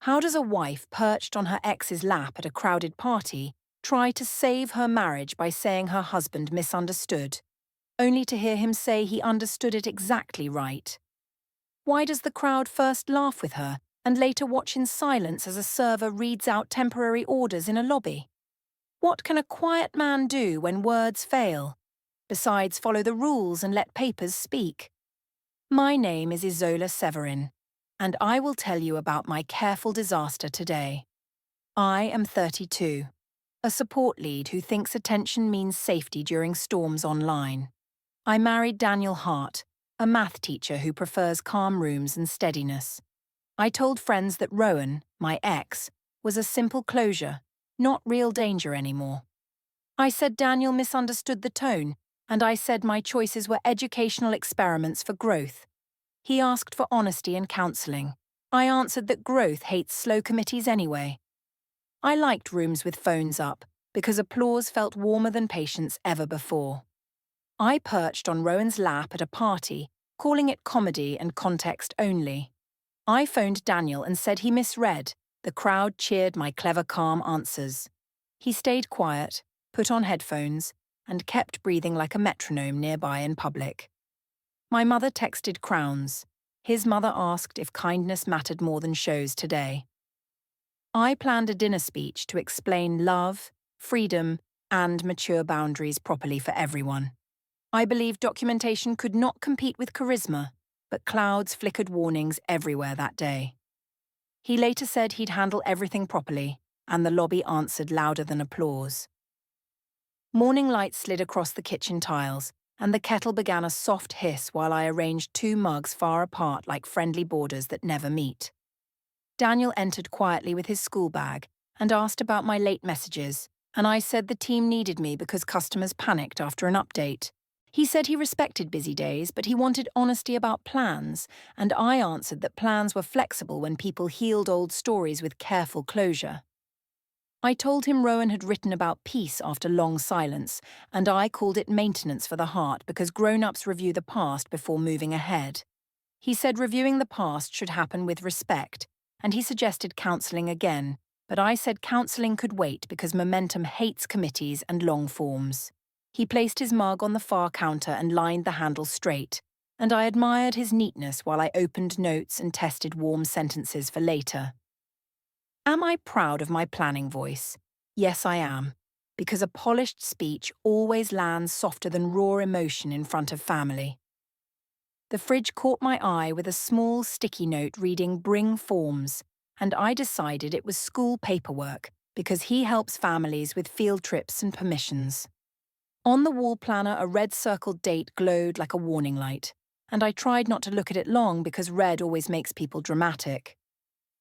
How does a wife perched on her ex's lap at a crowded party try to save her marriage by saying her husband misunderstood, only to hear him say he understood it exactly right? Why does the crowd first laugh with her and later watch in silence as a server reads out temporary orders in a lobby? What can a quiet man do when words fail, besides follow the rules and let papers speak? My name is Isola Severin, and I will tell you about my careful disaster today. I am 32, a support lead who thinks attention means safety during storms online. I married Daniel Hart, a math teacher who prefers calm rooms and steadiness. I told friends that Rowan, my ex, was a simple closure, not real danger anymore. I said Daniel misunderstood the tone, and I said my choices were educational experiments for growth. He asked for honesty and counselling. I answered that growth hates slow committees anyway. I liked rooms with phones up, because applause felt warmer than patience ever before. I perched on Rowan's lap at a party, calling it comedy and context only. I phoned Daniel and said he misread. The crowd cheered my clever, calm answers. He stayed quiet, put on headphones, and kept breathing like a metronome nearby in public. My mother texted Crowns. His mother asked if kindness mattered more than shows today. I planned a dinner speech to explain love, freedom, and mature boundaries properly for everyone. I believed documentation could not compete with charisma, but clouds flickered warnings everywhere that day. He later said he'd handle everything properly, and the lobby answered louder than applause. Morning light slid across the kitchen tiles, and the kettle began a soft hiss while I arranged two mugs far apart like friendly borders that never meet. Daniel entered quietly with his school bag and asked about my late messages, and I said the team needed me because customers panicked after an update. He said he respected busy days, but he wanted honesty about plans, and I answered that plans were flexible when people healed old stories with careful closure. I told him Rowan had written about peace after long silence, and I called it maintenance for the heart because grown-ups review the past before moving ahead. He said reviewing the past should happen with respect, and he suggested counselling again, but I said counselling could wait because momentum hates committees and long forms. He placed his mug on the far counter and lined the handle straight, and I admired his neatness while I opened notes and tested warm sentences for later. Am I proud of my planning voice? Yes, I am, because a polished speech always lands softer than raw emotion in front of family. The fridge caught my eye with a small sticky note reading "Bring forms," and I decided it was school paperwork because he helps families with field trips and permissions. On the wall planner, a red circled date glowed like a warning light, and I tried not to look at it long because red always makes people dramatic.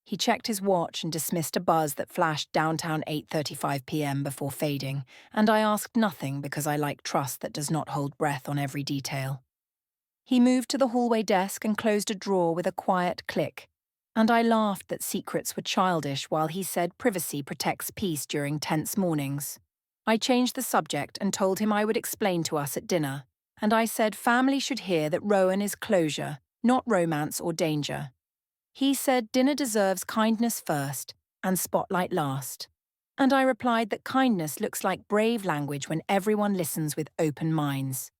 He checked his watch and dismissed a buzz that flashed downtown 8:35 p.m. before fading, and I asked nothing because I like trust that does not hold breath on every detail. He moved to the hallway desk and closed a drawer with a quiet click, and I laughed that secrets were childish while he said privacy protects peace during tense mornings. I changed the subject and told him I would explain to us at dinner, and I said family should hear that Rowan is closure, not romance or danger. He said dinner deserves kindness first and spotlight last, and I replied that kindness looks like brave language when everyone listens with open minds.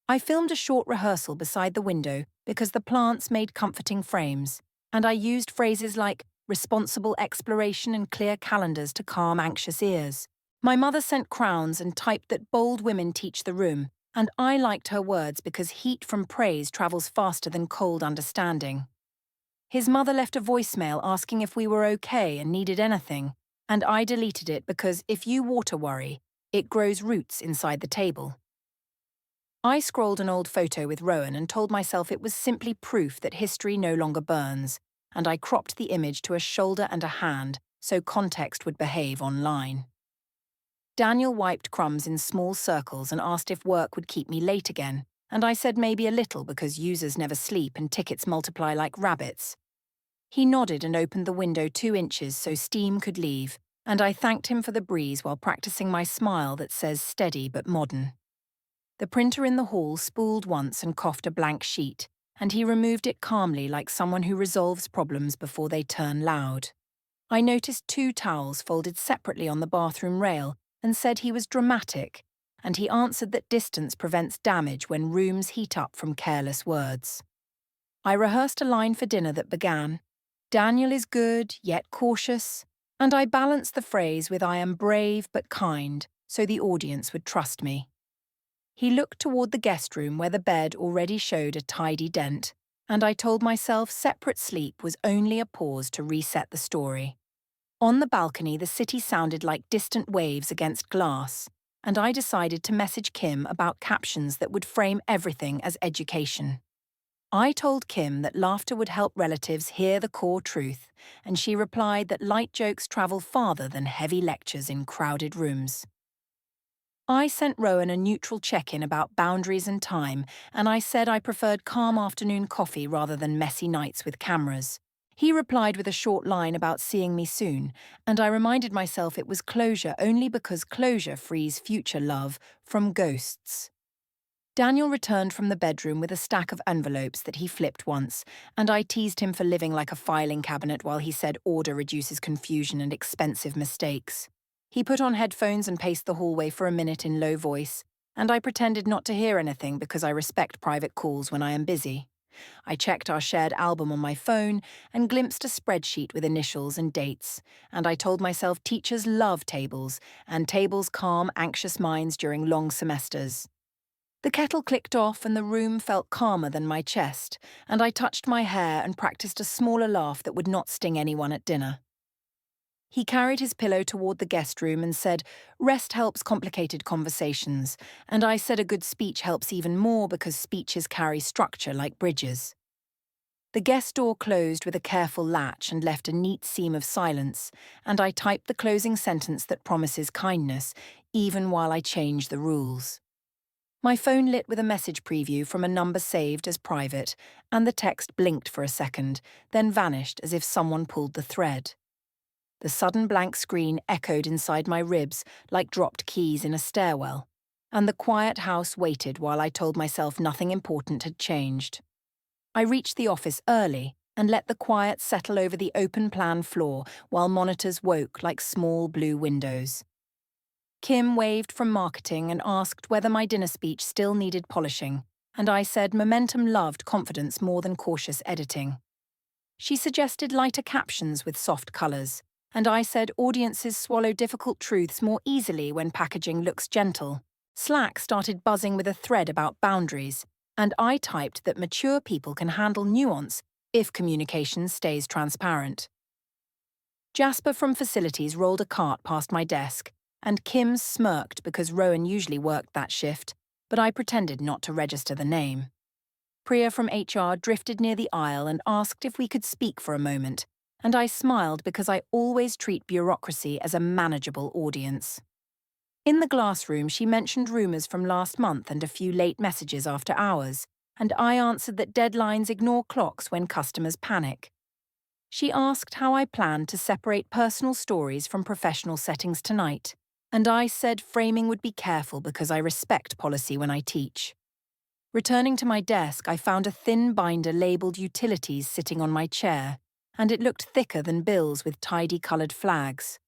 I filmed a short rehearsal beside the window because the plants made comforting frames, and I used phrases like responsible exploration and clear calendars to calm anxious ears. My mother sent crowns and typed that bold women teach the room, and I liked her words because heat from praise travels faster than cold understanding. His mother left a voicemail asking if we were okay and needed anything, and I deleted it because if you water worry, it grows roots inside the table. I scrolled an old photo with Rowan and told myself it was simply proof that history no longer burns, and I cropped the image to a shoulder and a hand so context would behave online. Daniel wiped crumbs in small circles and asked if work would keep me late again, and I said maybe a little because users never sleep and tickets multiply like rabbits. He nodded and opened the window 2 inches so steam could leave, and I thanked him for the breeze while practicing my smile that says steady but modern. The printer in the hall spooled once and coughed a blank sheet, and he removed it calmly like someone who resolves problems before they turn loud. I noticed 2 towels folded separately on the bathroom rail and said he was dramatic, and he answered that distance prevents damage when rooms heat up from careless words. I rehearsed a line for dinner that began, "Daniel is good, yet cautious," and I balanced the phrase with "I am brave but kind," so the audience would trust me. He looked toward the guest room where the bed already showed a tidy dent, and I told myself separate sleep was only a pause to reset the story. On the balcony, the city sounded like distant waves against glass, and I decided to message Kim about captions that would frame everything as education. I told Kim that laughter would help relatives hear the core truth, and she replied that light jokes travel farther than heavy lectures in crowded rooms. I sent Rowan a neutral check-in about boundaries and time, and I said I preferred calm afternoon coffee rather than messy nights with cameras. He replied with a short line about seeing me soon, and I reminded myself it was closure only because closure frees future love from ghosts. Daniel returned from the bedroom with a stack of envelopes that he flipped once, and I teased him for living like a filing cabinet while he said order reduces confusion and expensive mistakes. He put on headphones and paced the hallway for a minute in low voice, and I pretended not to hear anything because I respect private calls when I am busy. I checked our shared album on my phone and glimpsed a spreadsheet with initials and dates, and I told myself teachers love tables, and tables calm anxious minds during long semesters. The kettle clicked off and the room felt calmer than my chest, and I touched my hair and practiced a smaller laugh that would not sting anyone at dinner. He carried his pillow toward the guest room and said, "Rest helps complicated conversations," and I said a good speech helps even more because speeches carry structure like bridges. The guest door closed with a careful latch and left a neat seam of silence, and I typed the closing sentence that promises kindness, even while I changed the rules. My phone lit with a message preview from a number saved as private, and the text blinked for a second, then vanished as if someone pulled the thread. The sudden blank screen echoed inside my ribs like dropped keys in a stairwell, and the quiet house waited while I told myself nothing important had changed. I reached the office early and let the quiet settle over the open-plan floor while monitors woke like small blue windows. Kim waved from marketing and asked whether my dinner speech still needed polishing, and I said momentum loved confidence more than cautious editing. She suggested lighter captions with soft colours, and I said audiences swallow difficult truths more easily when packaging looks gentle. Slack started buzzing with a thread about boundaries, and I typed that mature people can handle nuance if communication stays transparent. Jasper from facilities rolled a cart past my desk, and Kim smirked because Rowan usually worked that shift, but I pretended not to register the name. Priya from HR drifted near the aisle and asked if we could speak for a moment, and I smiled because I always treat bureaucracy as a manageable audience. In the glass room, she mentioned rumours from last month and a few late messages after hours, and I answered that deadlines ignore clocks when customers panic. She asked how I planned to separate personal stories from professional settings tonight, and I said framing would be careful because I respect policy when I teach. Returning to my desk, I found a thin binder labelled Utilities sitting on my chair, and it looked thicker than bills with tidy-coloured flags.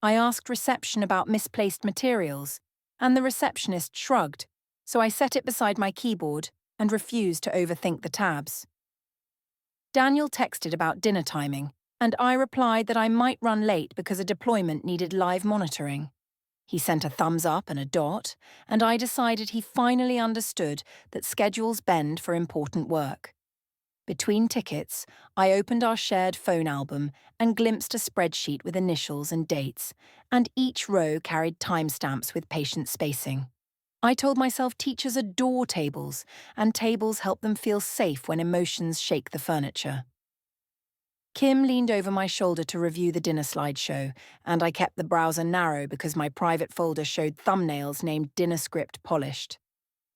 I asked reception about misplaced materials, and the receptionist shrugged, so I set it beside my keyboard and refused to overthink the tabs. Daniel texted about dinner timing, and I replied that I might run late because a deployment needed live monitoring. He sent a thumbs up and a dot, and I decided he finally understood that schedules bend for important work. Between tickets, I opened our shared phone album and glimpsed a spreadsheet with initials and dates, and each row carried timestamps with patient spacing. I told myself teachers adore tables, and tables help them feel safe when emotions shake the furniture. Kim leaned over my shoulder to review the dinner slideshow, and I kept the browser narrow because my private folder showed thumbnails named Dinner Script Polished.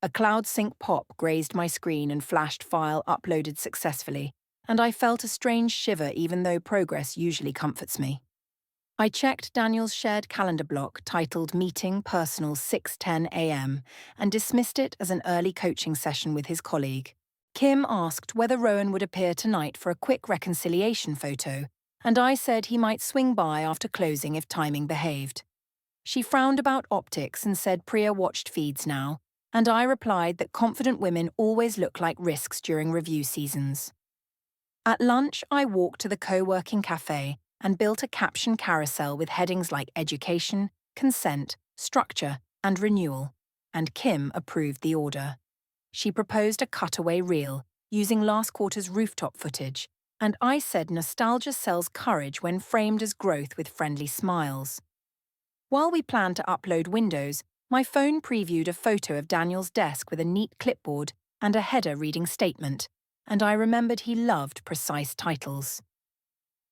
A cloud sync pop grazed my screen and flashed file uploaded successfully, and I felt a strange shiver even though progress usually comforts me. I checked Daniel's shared calendar block titled Meeting Personal 6:10 a.m. and dismissed it as an early coaching session with his colleague. Kim asked whether Rowan would appear tonight for a quick reconciliation photo, and I said he might swing by after closing if timing behaved. She frowned about optics and said Priya watched feeds now, and I replied that confident women always look like risks during review seasons. At lunch, I walked to the co-working cafe and built a caption carousel with headings like education, consent, structure, and renewal, and Kim approved the order. She proposed a cutaway reel, using last quarter's rooftop footage, and I said nostalgia sells courage when framed as growth with friendly smiles. While we planned to upload windows, my phone previewed a photo of Daniel's desk with a neat clipboard and a header reading statement, and I remembered he loved precise titles.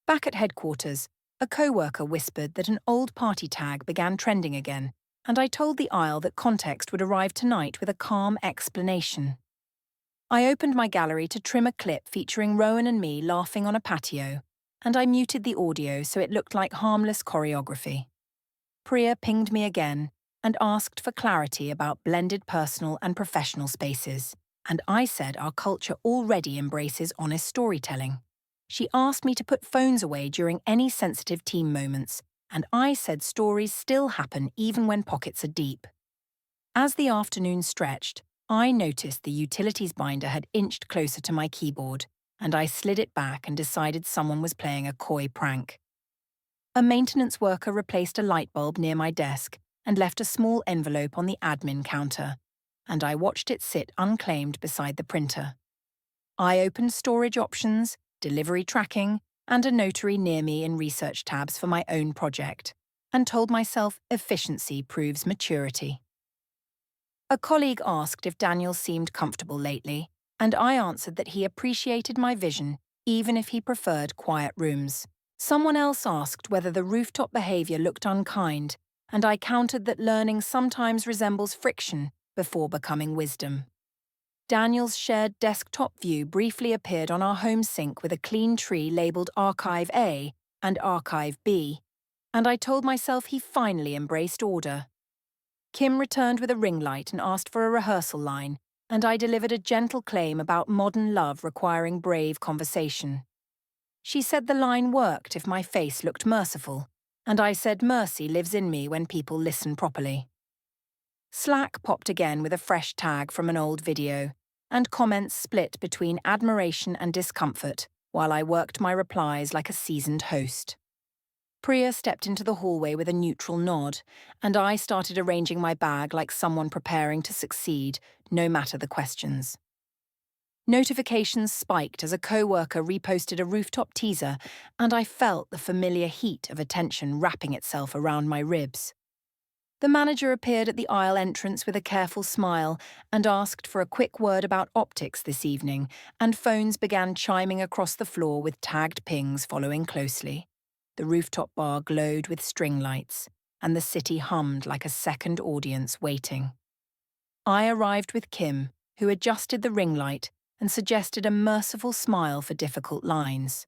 Back at headquarters, a co-worker whispered that an old party tag began trending again, and I told the aisle that context would arrive tonight with a calm explanation. I opened my gallery to trim a clip featuring Rowan and me laughing on a patio, and I muted the audio so it looked like harmless choreography. Priya pinged me again and asked for clarity about blended personal and professional spaces, and I said our culture already embraces honest storytelling. She asked me to put phones away during any sensitive team moments, and I said stories still happen even when pockets are deep. As the afternoon stretched, I noticed the utilities binder had inched closer to my keyboard, and I slid it back and decided someone was playing a coy prank. A maintenance worker replaced a light bulb near my desk and left a small envelope on the admin counter, and I watched it sit unclaimed beside the printer. I opened storage options, delivery tracking, and a notary near me in research tabs for my own project, and told myself efficiency proves maturity. A colleague asked if Daniel seemed comfortable lately, and I answered that he appreciated my vision, even if he preferred quiet rooms. Someone else asked whether the rooftop behavior looked unkind, and I countered that learning sometimes resembles friction before becoming wisdom. Daniel's shared desktop view briefly appeared on our home sink with a clean tree labelled Archive A and Archive B, and I told myself he finally embraced order. Kim returned with a ring light and asked for a rehearsal line, and I delivered a gentle claim about modern love requiring brave conversation. She said the line worked if my face looked merciful, and I said mercy lives in me when people listen properly. Slack popped again with a fresh tag from an old video, and comments split between admiration and discomfort while I worked my replies like a seasoned host. Priya stepped into the hallway with a neutral nod, and I started arranging my bag like someone preparing to succeed, no matter the questions. Notifications spiked as a co-worker reposted a rooftop teaser, and I felt the familiar heat of attention wrapping itself around my ribs. The manager appeared at the aisle entrance with a careful smile and asked for a quick word about optics this evening, and phones began chiming across the floor with tagged pings following closely. The rooftop bar glowed with string lights, and the city hummed like a second audience waiting. I arrived with Kim, who adjusted the ring light and suggested a merciful smile for difficult lines.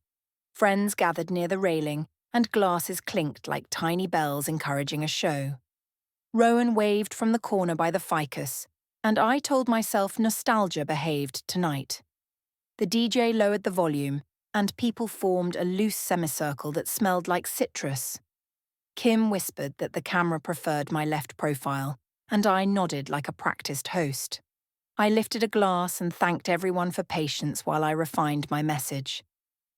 Friends gathered near the railing, and glasses clinked like tiny bells encouraging a show. Rowan waved from the corner by the ficus, and I told myself nostalgia behaved tonight. The DJ lowered the volume, and people formed a loose semicircle that smelled like citrus. Kim whispered that the camera preferred my left profile, and I nodded like a practiced host. I lifted a glass and thanked everyone for patience while I refined my message.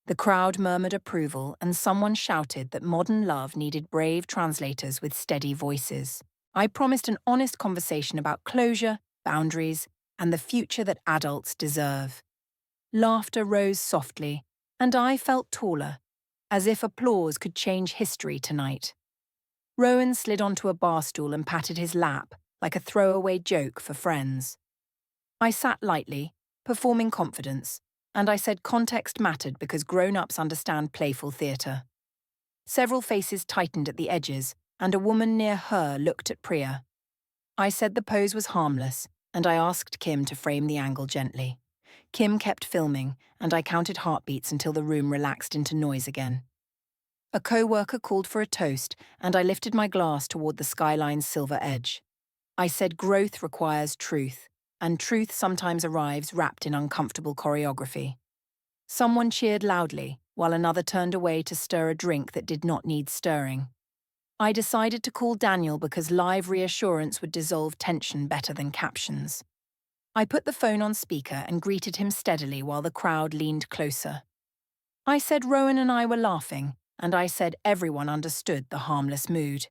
The crowd murmured approval, and someone shouted that modern love needed brave translators with steady voices. I promised an honest conversation about closure, boundaries, and the future that adults deserve. Laughter rose softly, and I felt taller, as if applause could change history tonight. Rowan slid onto a bar stool and patted his lap, like a throwaway joke for friends. I sat lightly, performing confidence, and I said context mattered because grown-ups understand playful theatre. Several faces tightened at the edges, and a woman near her looked at Priya. I said the pose was harmless, and I asked Kim to frame the angle gently. Kim kept filming, and I counted heartbeats until the room relaxed into noise again. A co-worker called for a toast, and I lifted my glass toward the skyline's silver edge. I said growth requires truth, and truth sometimes arrives wrapped in uncomfortable choreography. Someone cheered loudly, while another turned away to stir a drink that did not need stirring. I decided to call Daniel because live reassurance would dissolve tension better than captions. I put the phone on speaker and greeted him steadily while the crowd leaned closer. I said Rowan and I were laughing, and I said everyone understood the harmless mood.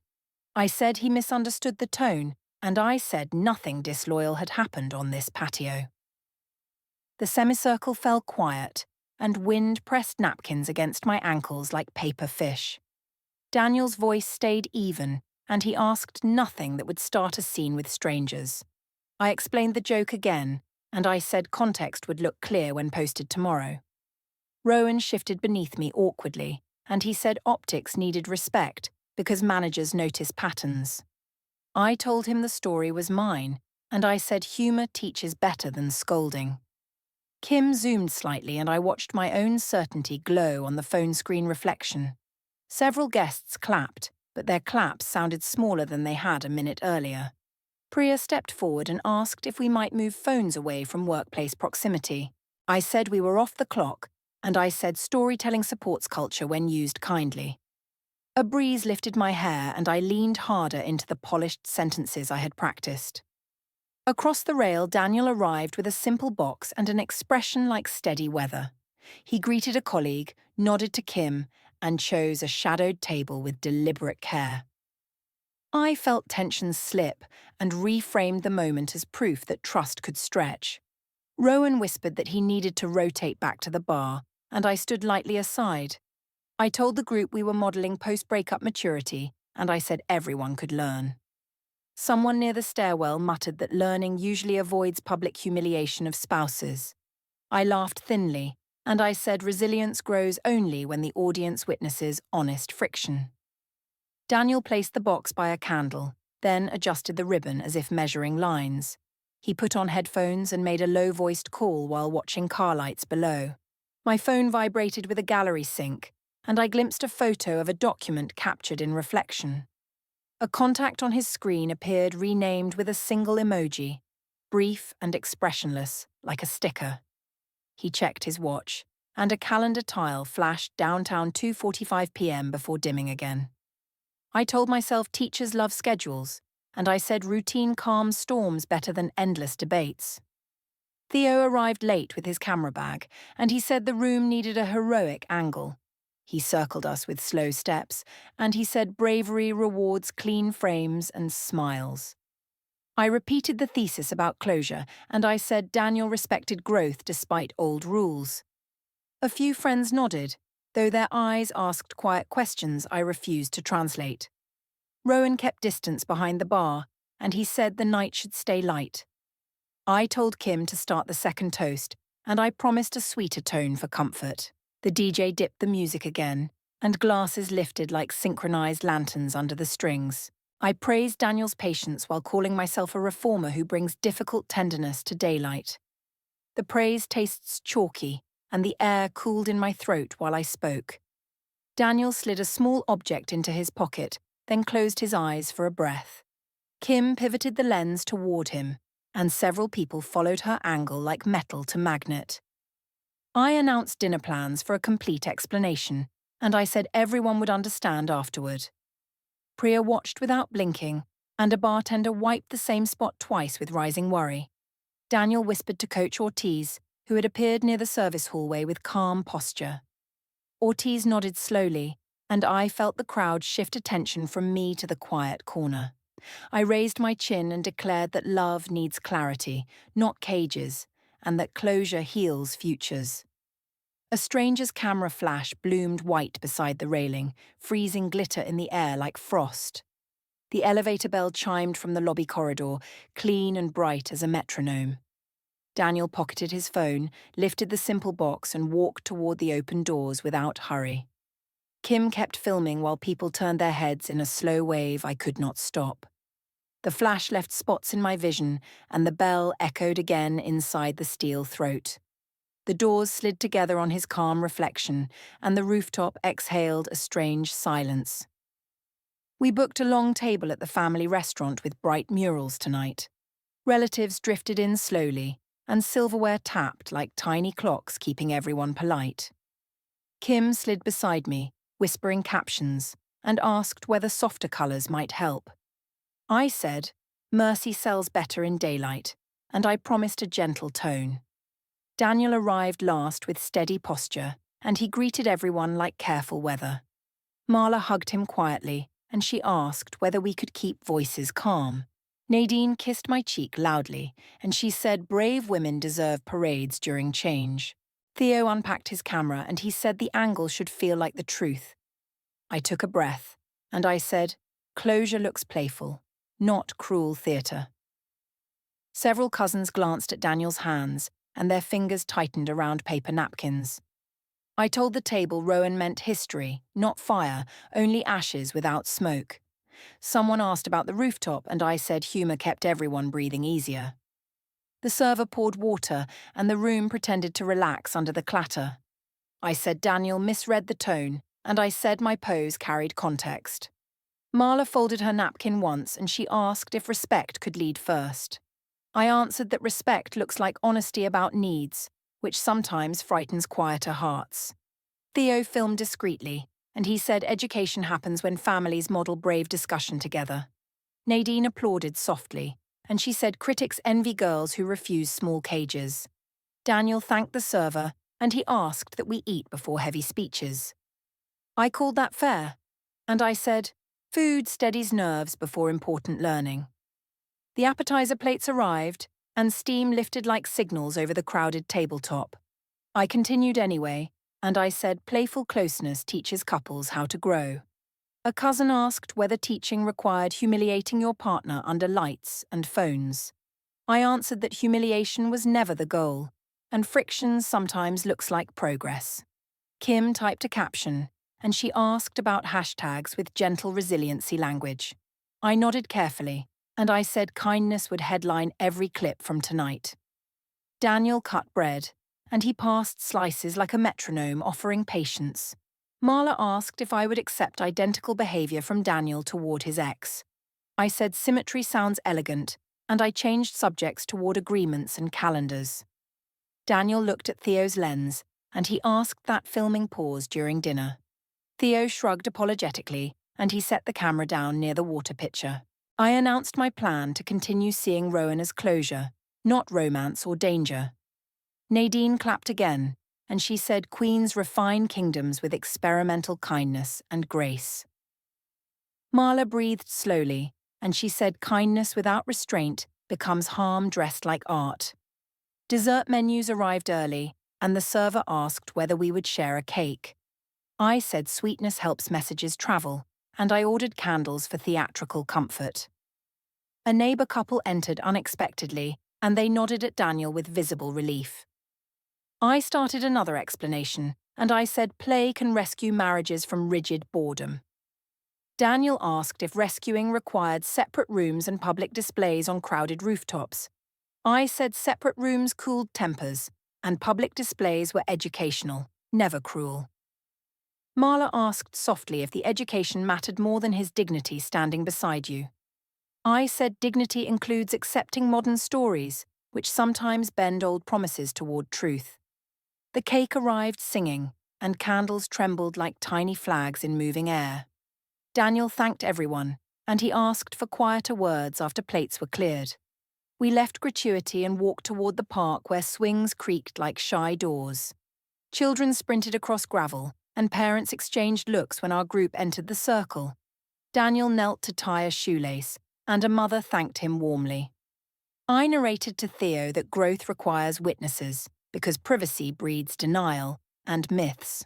I said he misunderstood the tone, and I said nothing disloyal had happened on this patio. The semicircle fell quiet, and wind pressed napkins against my ankles like paper fish. Daniel's voice stayed even, and he asked nothing that would start a scene with strangers. I explained the joke again, and I said context would look clear when posted tomorrow. Rowan shifted beneath me awkwardly, and he said optics needed respect because managers notice patterns. I told him the story was mine, and I said humour teaches better than scolding. Kim zoomed slightly and I watched my own certainty glow on the phone screen reflection. Several guests clapped, but their claps sounded smaller than they had a minute earlier. Priya stepped forward and asked if we might move phones away from workplace proximity. I said we were off the clock, and I said storytelling supports culture when used kindly. A breeze lifted my hair and I leaned harder into the polished sentences I had practiced. Across the rail, Daniel arrived with a simple box and an expression like steady weather. He greeted a colleague, nodded to Kim, and chose a shadowed table with deliberate care. I felt tension slip and reframed the moment as proof that trust could stretch. Rowan whispered that he needed to rotate back to the bar, and I stood lightly aside. I told the group we were modelling post-breakup maturity, and I said everyone could learn. Someone near the stairwell muttered that learning usually avoids public humiliation of spouses. I laughed thinly, and I said resilience grows only when the audience witnesses honest friction. Daniel placed the box by a candle, then adjusted the ribbon as if measuring lines. He put on headphones and made a low-voiced call while watching car lights below. My phone vibrated with a gallery sync, and I glimpsed a photo of a document captured in reflection. A contact on his screen appeared renamed with a single emoji, brief and expressionless, like a sticker. He checked his watch, and a calendar tile flashed downtown 2:45 p.m. before dimming again. I told myself teachers love schedules, and I said routine calms storms better than endless debates. Theo arrived late with his camera bag, and he said the room needed a heroic angle. He circled us with slow steps, and he said bravery rewards clean frames and smiles. I repeated the thesis about closure, and I said Daniel respected growth despite old rules. A few friends nodded, though their eyes asked quiet questions I refused to translate. Rowan kept distance behind the bar, and he said the night should stay light. I told Kim to start the second toast, and I promised a sweeter tone for comfort. The DJ dipped the music again, and glasses lifted like synchronized lanterns under the strings. I praised Daniel's patience while calling myself a reformer who brings difficult tenderness to daylight. The praise tastes chalky, and the air cooled in my throat while I spoke. Daniel slid a small object into his pocket, then closed his eyes for a breath. Kim pivoted the lens toward him, and several people followed her angle like metal to magnet. I announced dinner plans for a complete explanation, and I said everyone would understand afterward. Priya watched without blinking, and a bartender wiped the same spot twice with rising worry. Daniel whispered to Coach Ortiz, who had appeared near the service hallway with calm posture. Ortiz nodded slowly, and I felt the crowd shift attention from me to the quiet corner. I raised my chin and declared that love needs clarity, not cages, and that closure heals futures. A stranger's camera flash bloomed white beside the railing, freezing glitter in the air like frost. The elevator bell chimed from the lobby corridor, clean and bright as a metronome. Daniel pocketed his phone, lifted the simple box and walked toward the open doors without hurry. Kim kept filming while people turned their heads in a slow wave I could not stop. The flash left spots in my vision, and the bell echoed again inside the steel throat. The doors slid together on his calm reflection, and the rooftop exhaled a strange silence. We booked a long table at the family restaurant with bright murals tonight. Relatives drifted in slowly, and silverware tapped like tiny clocks, keeping everyone polite. Kim slid beside me, whispering captions, and asked whether softer colours might help. I said, "Mercy sells better in daylight," and I promised a gentle tone. Daniel arrived last with steady posture, and he greeted everyone like careful weather. Marla hugged him quietly, and she asked whether we could keep voices calm. Nadine kissed my cheek loudly, and she said brave women deserve parades during change. Theo unpacked his camera, and he said the angle should feel like the truth. I took a breath, and I said, "Closure looks playful, not cruel theatre." Several cousins glanced at Daniel's hands, and their fingers tightened around paper napkins. I told the table Rowan meant history, not fire, only ashes without smoke. Someone asked about the rooftop, and I said humour kept everyone breathing easier. The server poured water, and the room pretended to relax under the clatter. I said Daniel misread the tone, and I said my pose carried context. Marla folded her napkin once, and she asked if respect could lead first. I answered that respect looks like honesty about needs, which sometimes frightens quieter hearts. Theo filmed discreetly, and he said education happens when families model brave discussion together. Nadine applauded softly, and she said critics envy girls who refuse small cages. Daniel thanked the server, and he asked that we eat before heavy speeches. I called that fair, and I said, food steadies nerves before important learning. The appetizer plates arrived, and steam lifted like signals over the crowded tabletop. I continued anyway, and I said playful closeness teaches couples how to grow. A cousin asked whether teaching required humiliating your partner under lights and phones. I answered that humiliation was never the goal, and friction sometimes looks like progress. Kim typed a caption, and she asked about hashtags with gentle resiliency language. I nodded carefully, and I said kindness would headline every clip from tonight. Daniel cut bread, and he passed slices like a metronome, offering patience. Marla asked if I would accept identical behaviour from Daniel toward his ex. I said symmetry sounds elegant, and I changed subjects toward agreements and calendars. Daniel looked at Theo's lens, and he asked that filming pause during dinner. Theo shrugged apologetically, and he set the camera down near the water pitcher. I announced my plan to continue seeing Rowan as closure, not romance or danger. Nadine clapped again, and she said queens refine kingdoms with experimental kindness and grace. Marla breathed slowly, and she said kindness without restraint becomes harm dressed like art. Dessert menus arrived early, and the server asked whether we would share a cake. I said sweetness helps messages travel, and I ordered candles for theatrical comfort. A neighbour couple entered unexpectedly, and they nodded at Daniel with visible relief. I started another explanation, and I said play can rescue marriages from rigid boredom. Daniel asked if rescuing required separate rooms and public displays on crowded rooftops. I said separate rooms cooled tempers, and public displays were educational, never cruel. Marla asked softly if the education mattered more than his dignity standing beside you. I said dignity includes accepting modern stories, which sometimes bend old promises toward truth. The cake arrived singing, and candles trembled like tiny flags in moving air. Daniel thanked everyone, and he asked for quieter words after plates were cleared. We left gratuity and walked toward the park where swings creaked like shy doors. Children sprinted across gravel, and parents exchanged looks when our group entered the circle. Daniel knelt to tie a shoelace, and a mother thanked him warmly. I narrated to Theo that growth requires witnesses, because privacy breeds denial and myths.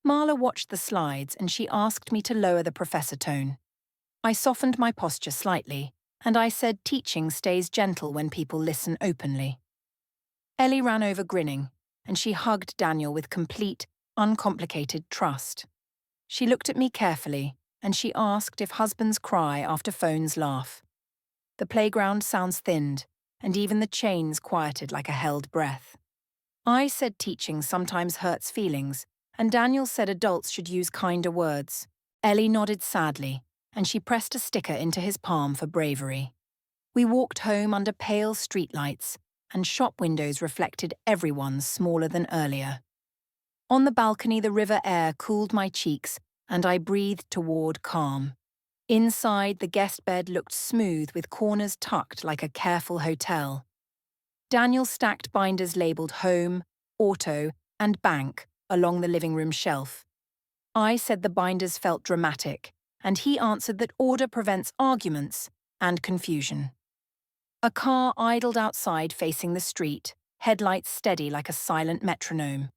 Marla watched the slides, and she asked me to lower the professor tone. I softened my posture slightly, and I said teaching stays gentle when people listen openly. Ellie ran over grinning, and she hugged Daniel with complete, uncomplicated trust. She looked at me carefully, and she asked if husbands cry after phones laugh. The playground sounds thinned, and even the chains quieted like a held breath. I said teaching sometimes hurts feelings, and Daniel said adults should use kinder words. Ellie nodded sadly, and she pressed a sticker into his palm for bravery. We walked home under pale streetlights, and shop windows reflected everyone's smaller than earlier. On the balcony, the river air cooled my cheeks, and I breathed toward calm. Inside, the guest bed looked smooth with corners tucked like a careful hotel. Daniel stacked binders labeled home, auto, and bank along the living room shelf. I said the binders felt dramatic, and he answered that order prevents arguments and confusion. A car idled outside facing the street, headlights steady like a silent metronome.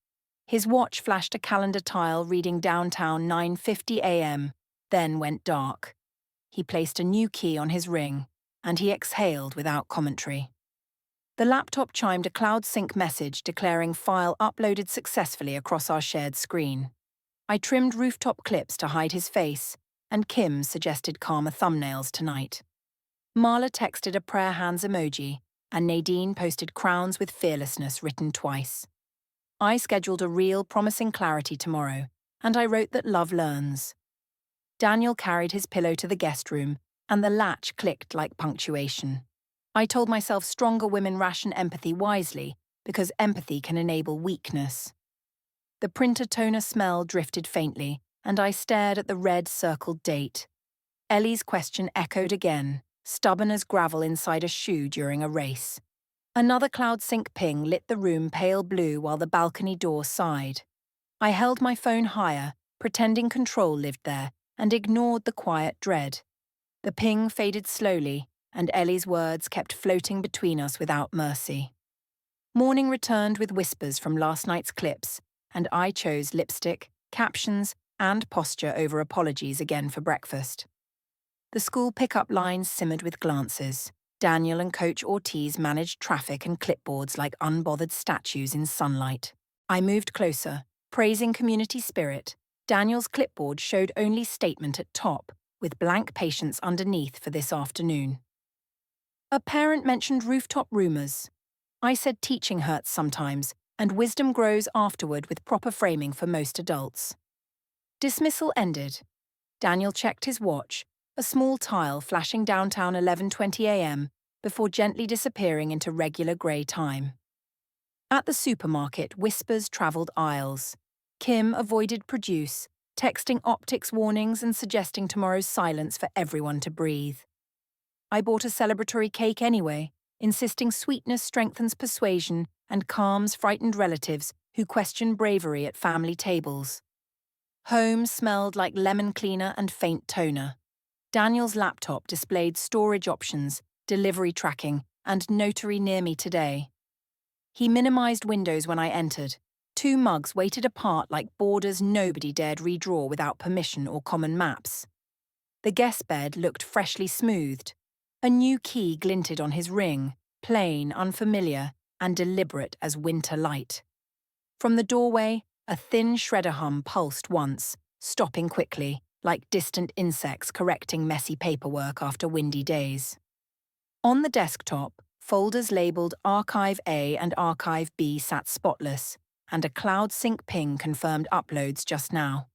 His watch flashed a calendar tile reading downtown 9:50 a.m., then went dark. He placed a new key on his ring, and he exhaled without commentary. The laptop chimed a cloud sync message declaring file uploaded successfully across our shared screen. I trimmed rooftop clips to hide his face, and Kim suggested calmer thumbnails tonight. Marla texted a prayer hands emoji, and Nadine posted crowns with fearlessness written twice. I scheduled a reel promising clarity tomorrow, and I wrote that love learns. Daniel carried his pillow to the guest room, and the latch clicked like punctuation. I told myself stronger women ration empathy wisely because empathy can enable weakness. The printer toner smell drifted faintly, and I stared at the red circled date. Ellie's question echoed again, stubborn as gravel inside a shoe during a race. Another cloud sync ping lit the room pale blue while the balcony door sighed. I held my phone higher, pretending control lived there, and ignored the quiet dread. The ping faded slowly, and Ellie's words kept floating between us without mercy. Morning returned with whispers from last night's clips, and I chose lipstick, captions, and posture over apologies again for breakfast. The school pickup lines simmered with glances. Daniel and Coach Ortiz managed traffic and clipboards like unbothered statues in sunlight. I moved closer, praising community spirit. Daniel's clipboard showed only statement at top, with blank patience underneath for this afternoon. A parent mentioned rooftop rumors. I said teaching hurts sometimes, and wisdom grows afterward with proper framing for most adults. Dismissal ended. Daniel checked his watch, a small tile flashing downtown 11:20 a.m., before gently disappearing into regular grey time. At the supermarket, whispers travelled aisles. Kim avoided produce, texting optics warnings and suggesting tomorrow's silence for everyone to breathe. I bought a celebratory cake anyway, insisting sweetness strengthens persuasion and calms frightened relatives who question bravery at family tables. Home smelled like lemon cleaner and faint toner. Daniel's laptop displayed storage options, delivery tracking, and notary near me today. He minimized windows when I entered. 2 mugs waited apart like borders nobody dared redraw without permission or common maps. The guest bed looked freshly smoothed. A new key glinted on his ring, plain, unfamiliar, and deliberate as winter light. From the doorway, a thin shredder hum pulsed once, stopping quickly, like distant insects correcting messy paperwork after windy days. On the desktop, folders labeled Archive A and Archive B sat spotless, and a cloud sync ping confirmed uploads just now.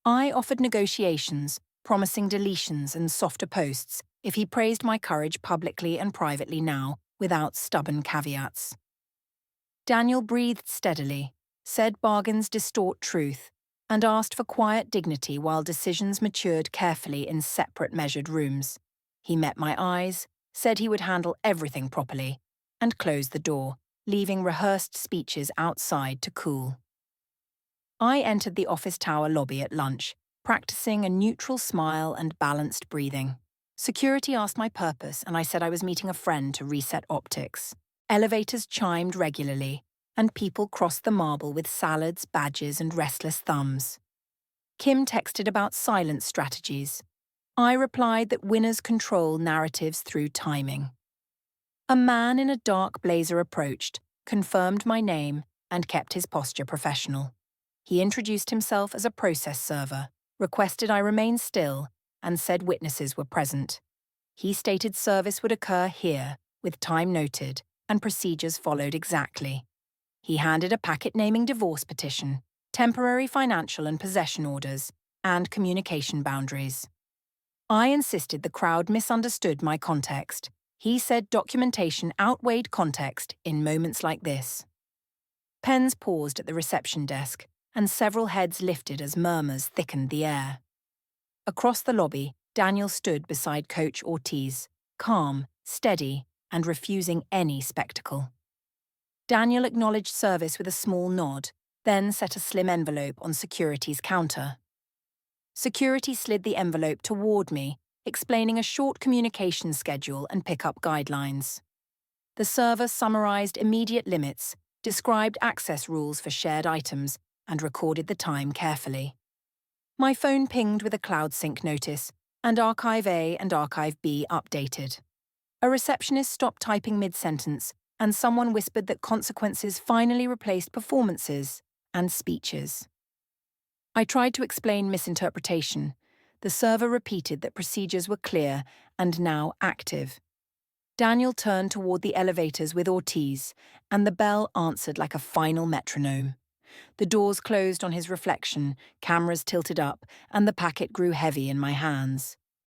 I offered negotiations, promising deletions and softer posts if he praised my courage publicly and privately now, without stubborn caveats. Daniel breathed steadily, said bargains distort truth, and asked for quiet dignity while decisions matured carefully in separate measured rooms. He met my eyes, said he would handle everything properly, and closed the door, leaving rehearsed speeches outside to cool. I entered the office tower lobby at lunch, practicing a neutral smile and balanced breathing. Security asked my purpose, and I said I was meeting a friend to reset optics. Elevators chimed regularly, and people crossed the marble with salads, badges, and restless thumbs. Kim texted about silence strategies. I replied that winners control narratives through timing. A man in a dark blazer approached, confirmed my name, and kept his posture professional. He introduced himself as a process server, requested I remain still, and said witnesses were present. He stated service would occur here, with time noted, and procedures followed exactly. He handed a packet naming divorce petition, temporary financial and possession orders, and communication boundaries. I insisted the crowd misunderstood my context, He said documentation outweighed context in moments like this. Pens paused at the reception desk, and several heads lifted as murmurs thickened the air. Across the lobby, Daniel stood beside Coach Ortiz, calm, steady, and refusing any spectacle. Daniel acknowledged service with a small nod, then set a slim envelope on security's counter. Security slid the envelope toward me, explaining a short communication schedule and pickup guidelines. The server summarized immediate limits, described access rules for shared items, and recorded the time carefully. My phone pinged with a cloud sync notice, and Archive A and Archive B updated. A receptionist stopped typing mid-sentence, and someone whispered that consequences finally replaced performances and speeches. I tried to explain misinterpretation. The server repeated that procedures were clear and now active. Daniel turned toward the elevators with Ortiz, and the bell answered like a final metronome. The doors closed on his reflection, cameras tilted up, and the packet grew heavy in my hands.